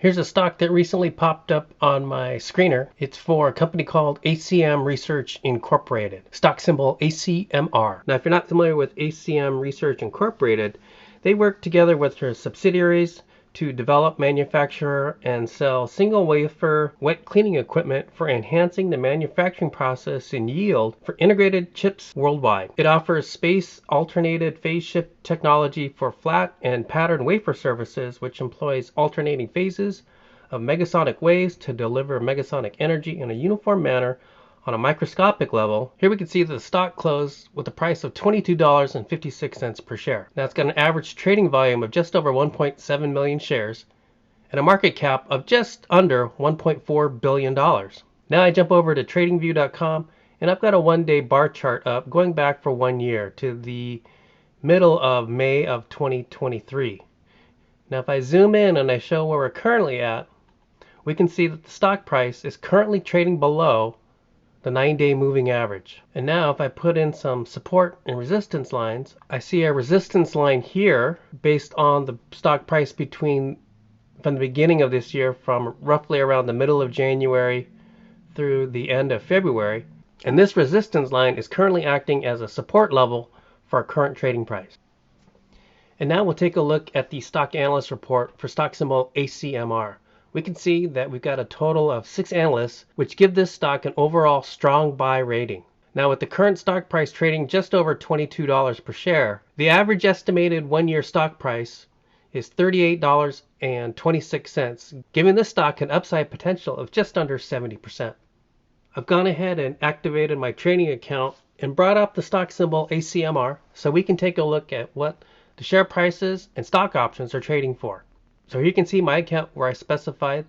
Here's a stock that recently popped up on my screener. It's for a company called ACM Research Incorporated. Stock symbol ACMR. Now, if you're not familiar with ACM Research Incorporated, they work together with their subsidiaries to develop, manufacture, and sell single wafer wet cleaning equipment for enhancing the manufacturing process and yield for integrated chips worldwide. It offers space alternated phase shift technology for flat and patterned wafer surfaces, which employs alternating phases of megasonic waves to deliver megasonic energy in a uniform manner on a microscopic level. Here we can see that the stock closed with a price of $22.56 per share. Now it's got an average trading volume of just over 1.7 million shares and a market cap of just under $1.4 billion. Now I jump over to tradingview.com and I've got a one-day bar chart up going back for 1 year to the middle of May of 2023. Now if I zoom in and I show where we're currently at, we can see that the stock price is currently trading below the 9-day moving average. And now if I put in some support and resistance lines, I see a resistance line here based on the stock price from the beginning of this year, from roughly around the middle of January through the end of February. And this resistance line is currently acting as a support level for our current trading price. And now we'll take a look at the stock analyst report for stock symbol ACMR. We can see that we've got a total of 6 analysts, which give this stock an overall strong buy rating. Now with the current stock price trading just over $22 per share, the average estimated 1-year stock price is $38.26, giving this stock an upside potential of just under 70%. I've gone ahead and activated my trading account and brought up the stock symbol ACMR so we can take a look at what the share prices and stock options are trading for. So here you can see my account where I specified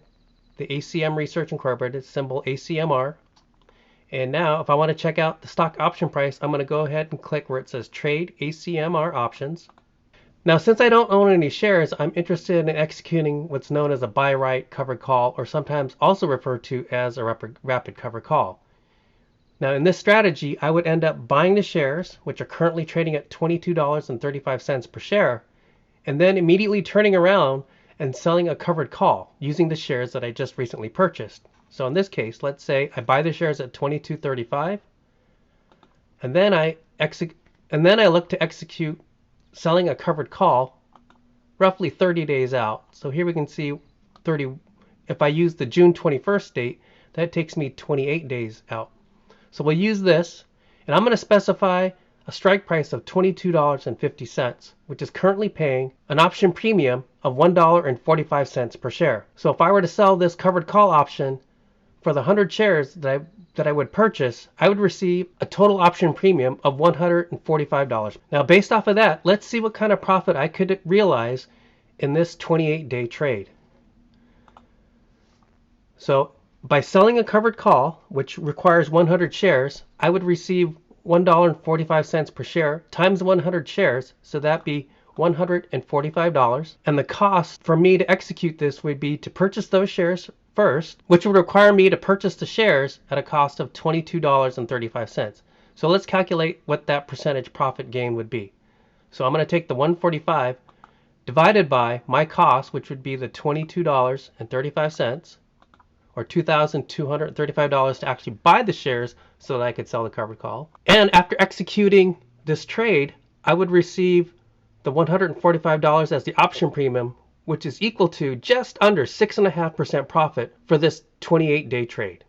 the ACM Research Incorporated symbol ACMR. And now if I want to check out the stock option price, I'm going to go ahead and click where it says Trade ACMR Options. Now since I don't own any shares, I'm interested in executing what's known as a buy right covered call, or sometimes also referred to as a rapid covered call. Now in this strategy, I would end up buying the shares, which are currently trading at $22.35 per share, and then immediately turning around and selling a covered call using the shares that I just recently purchased. So in this case, let's say I buy the shares at $22.35, and then I look to execute selling a covered call roughly 30 days out. So here we can see if I use the June 21st date, that takes me 28 days out. So we'll use this, and I'm going to specify a strike price of $22.50, which is currently paying an option premium of $1.45 per share. So if I were to sell this covered call option for the 100 shares that I would purchase, I would receive a total option premium of $145. Now based off of that, let's see what kind of profit I could realize in this 28-day trade. So by selling a covered call, which requires 100 shares, I would receive $1.45 per share times 100 shares, so that'd be $145. And the cost for me to execute this would be to purchase those shares first, which would require me to purchase the shares at a cost of $22.35. So let's calculate what that percentage profit gain would be. So I'm going to take the 145 divided by my cost, which would be the $22.35, or $2,235 to actually buy the shares so that I could sell the covered call. And after executing this trade, I would receive the $145 as the option premium, which is equal to just under 6.5% profit for this 28-day trade.